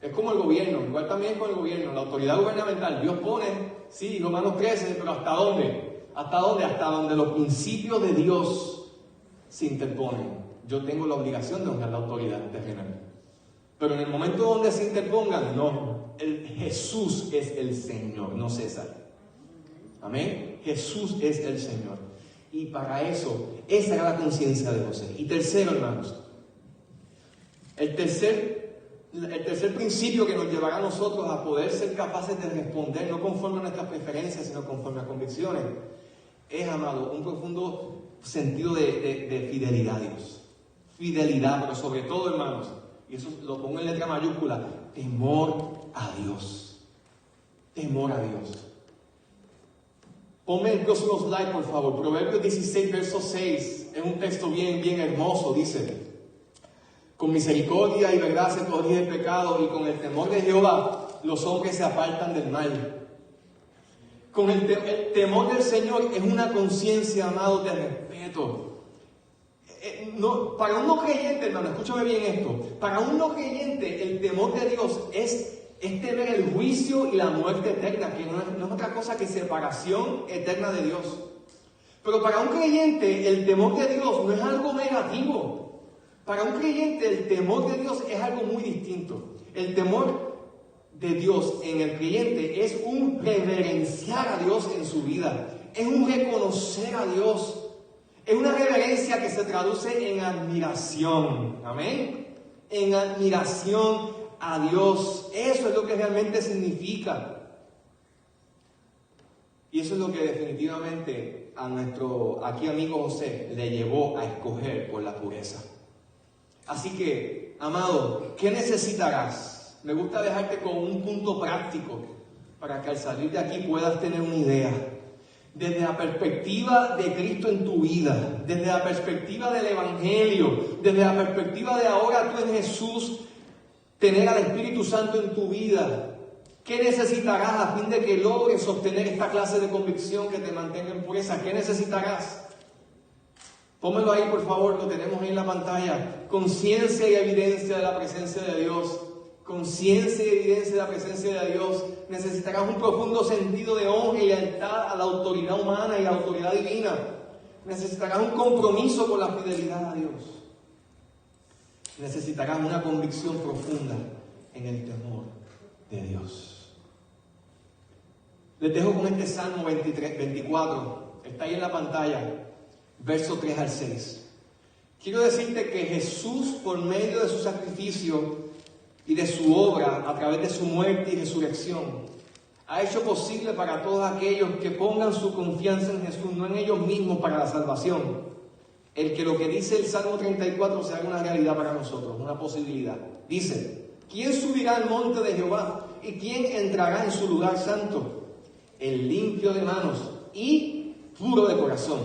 Es como el gobierno, igual también con el gobierno, la autoridad gubernamental. Dios pone, sí, Romanos 13, pero ¿hasta dónde? ¿Hasta dónde? Hasta donde los principios de Dios se interponen. Yo tengo la obligación de honrar la autoridad terrenal. Pero en el momento donde se interpongan, no. Jesús es el Señor, no César. Amén. Jesús es el Señor. Y para eso, esa era la conciencia de José. Y tercero, hermanos, el tercer principio que nos llevará a nosotros a poder ser capaces de responder, no conforme a nuestras preferencias, sino conforme a convicciones, es, amado, un profundo sentido de fidelidad a Dios. Fidelidad, pero sobre todo, hermanos, y eso lo pongo en letra mayúscula, temor a Dios. Temor a Dios. Ponme el próximo slide, por favor. Proverbios 16, verso 6. Es un texto bien hermoso. Dice: con misericordia y verdad se corrige el pecado, y con el temor de Jehová los hombres se apartan del mal. Con el temor del Señor es una conciencia, amado, de respeto. Para un no creyente, hermano, escúchame bien esto. Para un no creyente, el temor de Dios es temer el juicio y la muerte eterna, que no es otra cosa que separación eterna de Dios. Pero para un creyente, el temor de Dios no es algo negativo. Para un creyente, el temor de Dios es algo muy distinto. El temor de Dios en el creyente es un reverenciar a Dios en su vida. Es un reconocer a Dios. Es una reverencia que se traduce en admiración. Amén. En admiración a Dios. Eso es lo que realmente significa. Y eso es lo que definitivamente a nuestro aquí amigo José le llevó a escoger por la pureza. Así que, amado, ¿qué necesitarás? Me gusta dejarte con un punto práctico para que al salir de aquí puedas tener una idea. Desde la perspectiva de Cristo en tu vida, desde la perspectiva del Evangelio, desde la perspectiva de ahora tú en Jesús, tener al Espíritu Santo en tu vida. ¿Qué necesitarás a fin de que logres sostener esta clase de convicción que te mantenga en pureza? ¿Qué necesitarás? Pónmelo ahí, por favor, lo tenemos ahí en la pantalla. Conciencia y evidencia de la presencia de Dios. Conciencia y evidencia de la presencia de Dios. Necesitarás un profundo sentido de honra y lealtad a la autoridad humana y a la autoridad divina. Necesitarás un compromiso con la fidelidad a Dios. Necesitarás una convicción profunda en el temor de Dios. Les dejo con este Salmo 24. Está ahí en la pantalla. Verso 3 al 6. Quiero decirte que Jesús, por medio de su sacrificio y de su obra, a través de su muerte y resurrección, ha hecho posible para todos aquellos que pongan su confianza en Jesús, no en ellos mismos, para la salvación. El que lo que dice el Salmo 34 sea una realidad para nosotros, una posibilidad. Dice: ¿quién subirá al monte de Jehová? ¿Y quién entrará en su lugar santo? El limpio de manos y puro de corazón,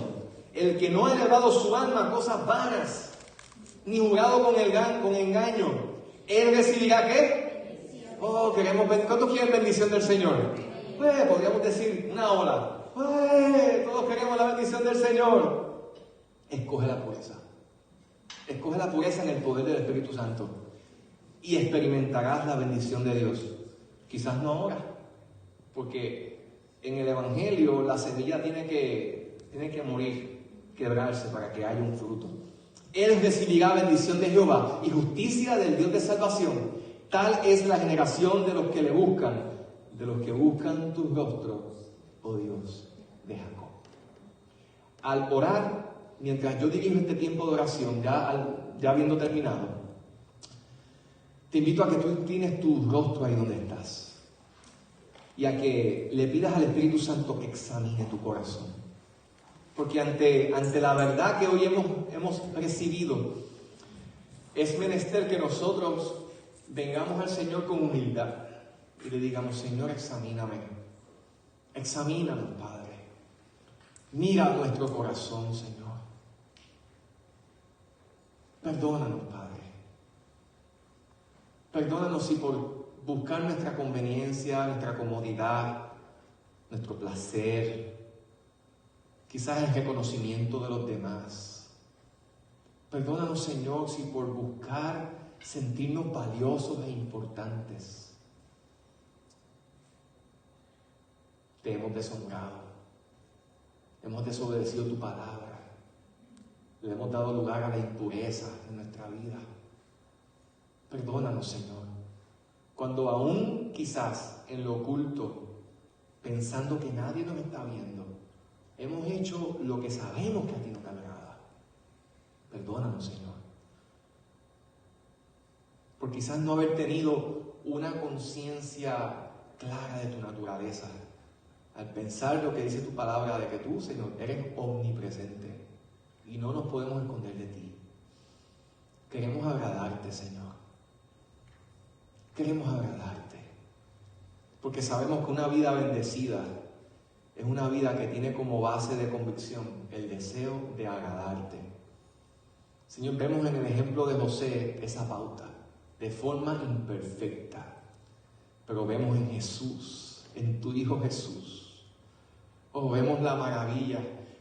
el que no ha elevado su alma a cosas vanas, ni jurado con engaño. Él recibirá ¿qué? Oh, ¿cuántos quieren bendición del Señor? Pues podríamos decir una ola. Pues todos queremos la bendición del Señor. Escoge la pureza. Escoge la pureza en el poder del Espíritu Santo. Y experimentarás la bendición de Dios. Quizás no ahora, porque en el Evangelio la semilla tiene que morir. quebrarse para que haya un fruto. Él recibirá bendición de Jehová y justicia del Dios de salvación. Tal es la generación de los que le buscan, de los que buscan tu rostro, oh Dios de Jacob. Al orar, mientras yo dirijo este tiempo de oración, ya habiendo terminado, te invito a que tú inclines tu rostro ahí donde estás y a que le pidas al Espíritu Santo que examine tu corazón. Porque ante la verdad que hoy hemos recibido, es menester que nosotros vengamos al Señor con humildad y le digamos: Señor, examíname. Examínanos, Padre. Mira nuestro corazón, Señor. Perdónanos, Padre. Perdónanos si por buscar nuestra conveniencia, nuestra comodidad, nuestro placer, quizás el reconocimiento de los demás. Perdónanos, Señor, si por buscar sentirnos valiosos e importantes te hemos deshonrado, hemos desobedecido tu palabra, le hemos dado lugar a la impureza en nuestra vida. Perdónanos, Señor, cuando aún quizás en lo oculto, pensando que nadie nos está viendo, hemos hecho lo que sabemos que a ti no te agrada. Perdónanos, Señor, por quizás no haber tenido una conciencia clara de tu naturaleza, al pensar lo que dice tu palabra de que tú, Señor, eres omnipresente y no nos podemos esconder de ti. Queremos agradarte, Señor. Queremos agradarte, porque sabemos que una vida bendecida es una vida que tiene como base de convicción el deseo de agradarte. Señor, vemos en el ejemplo de José esa pauta, de forma imperfecta, pero vemos en Jesús, en tu Hijo Jesús. Vemos la maravilla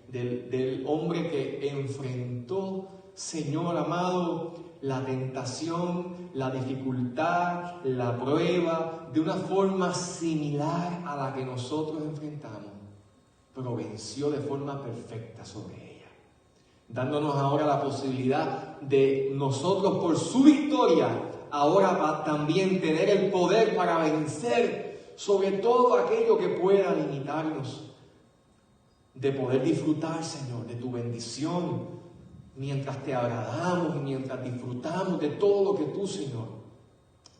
del hombre que enfrentó, Señor amado, la tentación, la dificultad, la prueba, de una forma similar a la que nosotros enfrentamos, pero venció de forma perfecta sobre ella, dándonos ahora la posibilidad de nosotros, por su victoria, ahora también tener el poder para vencer sobre todo aquello que pueda limitarnos, de poder disfrutar, Señor, de tu bendición, mientras te agradamos y mientras disfrutamos de todo lo que tú, Señor,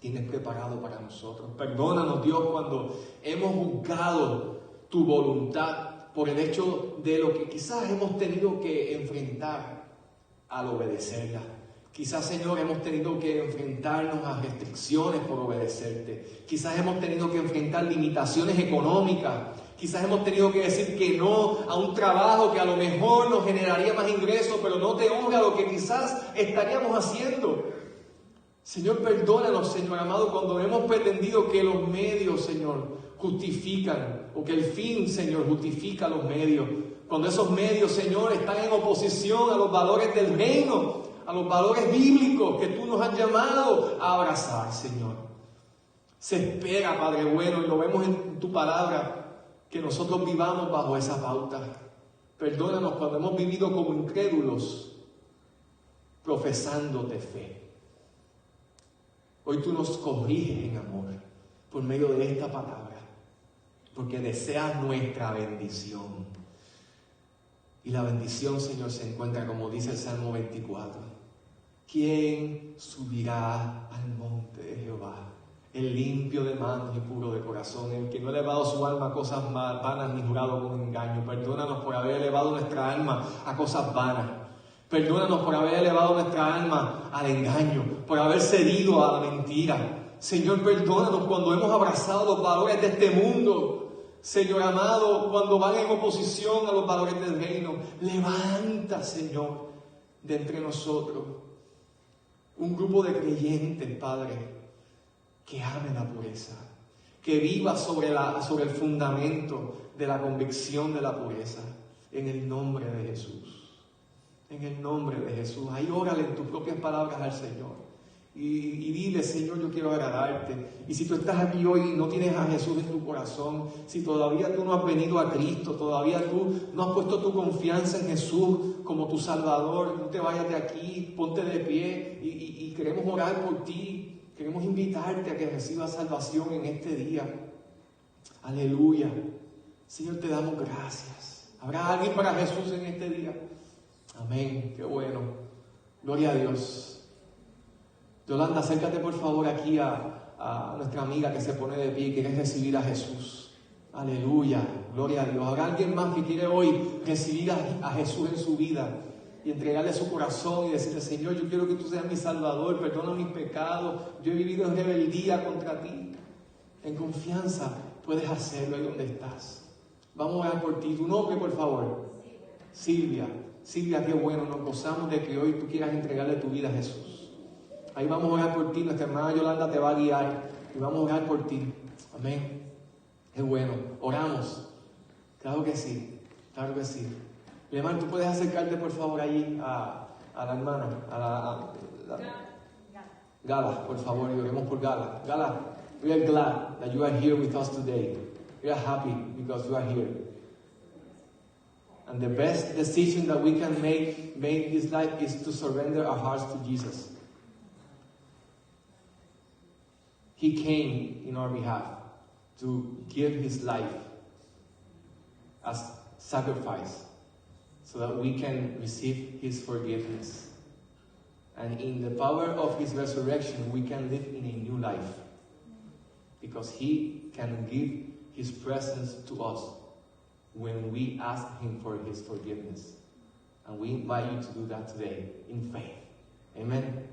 tienes preparado para nosotros. Perdónanos, Dios, cuando hemos juzgado tu voluntad por el hecho de lo que quizás hemos tenido que enfrentar al obedecerla. Quizás, Señor, hemos tenido que enfrentarnos a restricciones por obedecerte. Quizás hemos tenido que enfrentar limitaciones económicas. Quizás hemos tenido que decir que no a un trabajo que a lo mejor nos generaría más ingresos, pero no te honra lo que quizás estaríamos haciendo. Señor, perdónanos, Señor amado, cuando hemos pretendido que los medios, Señor, justifican, o que el fin, Señor, justifica los medios. Cuando esos medios, Señor, están en oposición a los valores del reino, a los valores bíblicos que tú nos has llamado a abrazar, Señor. Se espera, Padre bueno, y lo vemos en tu palabra, que nosotros vivamos bajo esa pauta. Perdónanos cuando hemos vivido como incrédulos, profesándote fe. Hoy tú nos corriges en amor por medio de esta palabra, porque deseas nuestra bendición. Y la bendición, Señor, se encuentra, como dice el Salmo 24. ¿Quién subirá al monte de Jehová? El limpio de manos y puro de corazón, el que no ha elevado su alma a cosas vanas ni jurado con engaño. Perdónanos por haber elevado nuestra alma a cosas vanas. Perdónanos por haber elevado nuestra alma al engaño, por haber cedido a la mentira. Señor, perdónanos cuando hemos abrazado los valores de este mundo. Señor amado, cuando van en oposición a los valores del reino, levanta, Señor, de entre nosotros un grupo de creyentes, Padre, que ame la pureza, que viva sobre el fundamento de la convicción de la pureza, en el nombre de Jesús. En el nombre de Jesús. Ahí órale en tus propias palabras al Señor. Y dile: Señor, yo quiero agradarte. Y si tú estás aquí hoy y no tienes a Jesús en tu corazón, si todavía tú no has venido a Cristo, todavía tú no has puesto tu confianza en Jesús como tu Salvador, no te vayas de aquí, ponte de pie y queremos orar por ti. Queremos invitarte a que recibas salvación en este día. Aleluya. Señor, te damos gracias. ¿Habrá alguien para Jesús en este día? Amén. Qué bueno. Gloria a Dios. Yolanda, acércate por favor aquí a nuestra amiga que se pone de pie y quiere recibir a Jesús. Aleluya. Gloria a Dios. ¿Habrá alguien más que quiere hoy recibir a Jesús en su vida y entregarle su corazón y decirle: Señor, yo quiero que tú seas mi Salvador, perdona mis pecados, yo he vivido en rebeldía contra ti? En confianza puedes hacerlo ahí donde estás. Vamos a orar por ti. Tu nombre, por favor. Silvia. Silvia, qué bueno, nos gozamos de que hoy tú quieras entregarle tu vida a Jesús. Ahí vamos a orar por ti. Nuestra hermana Yolanda te va a guiar y vamos a orar por ti. Amén. Qué bueno. Oramos. Claro que sí. Claro que sí. Mi hermano, ¿tú puedes acercarte por favor allí a la hermana? Gala, por favor, y oremos por Gala. Gala, we are glad that you are here with us today. We are happy because you are here. And the best decision that we can make in this life is to surrender our hearts to Jesus. He came in our behalf to give his life as sacrifice so that we can receive his forgiveness. And in the power of his resurrection, we can live in a new life because he can give his presence to us when we ask him for his forgiveness. And we invite you to do that today in faith. Amen.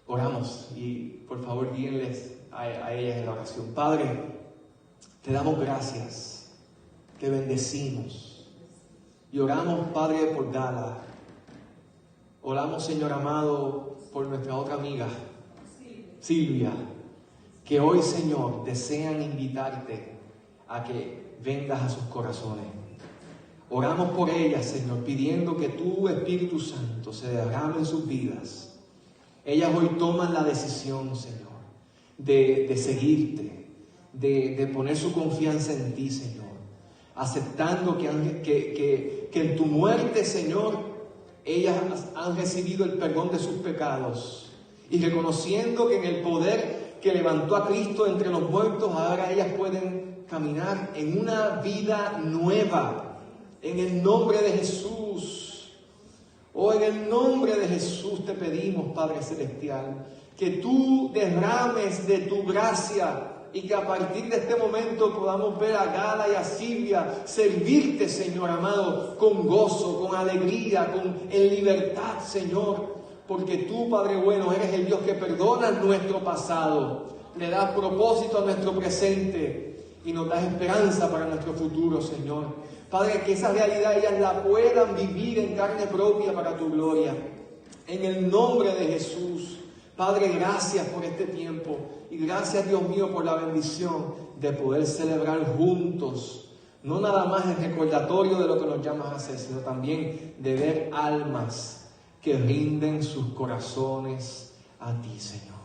Oramos y por favor guíenles a ellas en la oración. Padre, te damos gracias, te bendecimos y oramos, Padre, por Gala. Oramos, Señor amado, por nuestra otra amiga, Silvia, que hoy, Señor, desean invitarte a que vengas a sus corazones. Oramos por ellas, Señor, pidiendo que tu Espíritu Santo se derrame en sus vidas. Ellas hoy toman la decisión, Señor, de seguirte, de poner su confianza en ti, Señor, aceptando que en tu muerte, Señor, ellas han recibido el perdón de sus pecados y reconociendo que en el poder que levantó a Cristo entre los muertos, ahora ellas pueden caminar en una vida nueva, en el nombre de Jesús. Oh, en el nombre de Jesús te pedimos, Padre Celestial, que tú derrames de tu gracia y que a partir de este momento podamos ver a Gala y a Silvia servirte, Señor amado, con gozo, con alegría, en libertad, Señor, porque tú, Padre bueno, eres el Dios que perdona nuestro pasado, le das propósito a nuestro presente y nos das esperanza para nuestro futuro, Señor. Padre, que esa realidad ellas la puedan vivir en carne propia para tu gloria. En el nombre de Jesús. Padre, gracias por este tiempo. Y gracias, Dios mío, por la bendición de poder celebrar juntos. No nada más el recordatorio de lo que nos llamas a hacer, sino también de ver almas que rinden sus corazones a ti, Señor.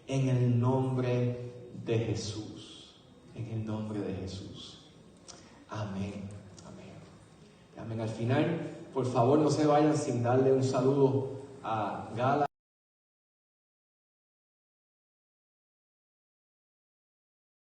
En el nombre de Jesús. En el nombre de Jesús. Amén. Amén. Al final, por favor, no se vayan sin darle un saludo a Gala.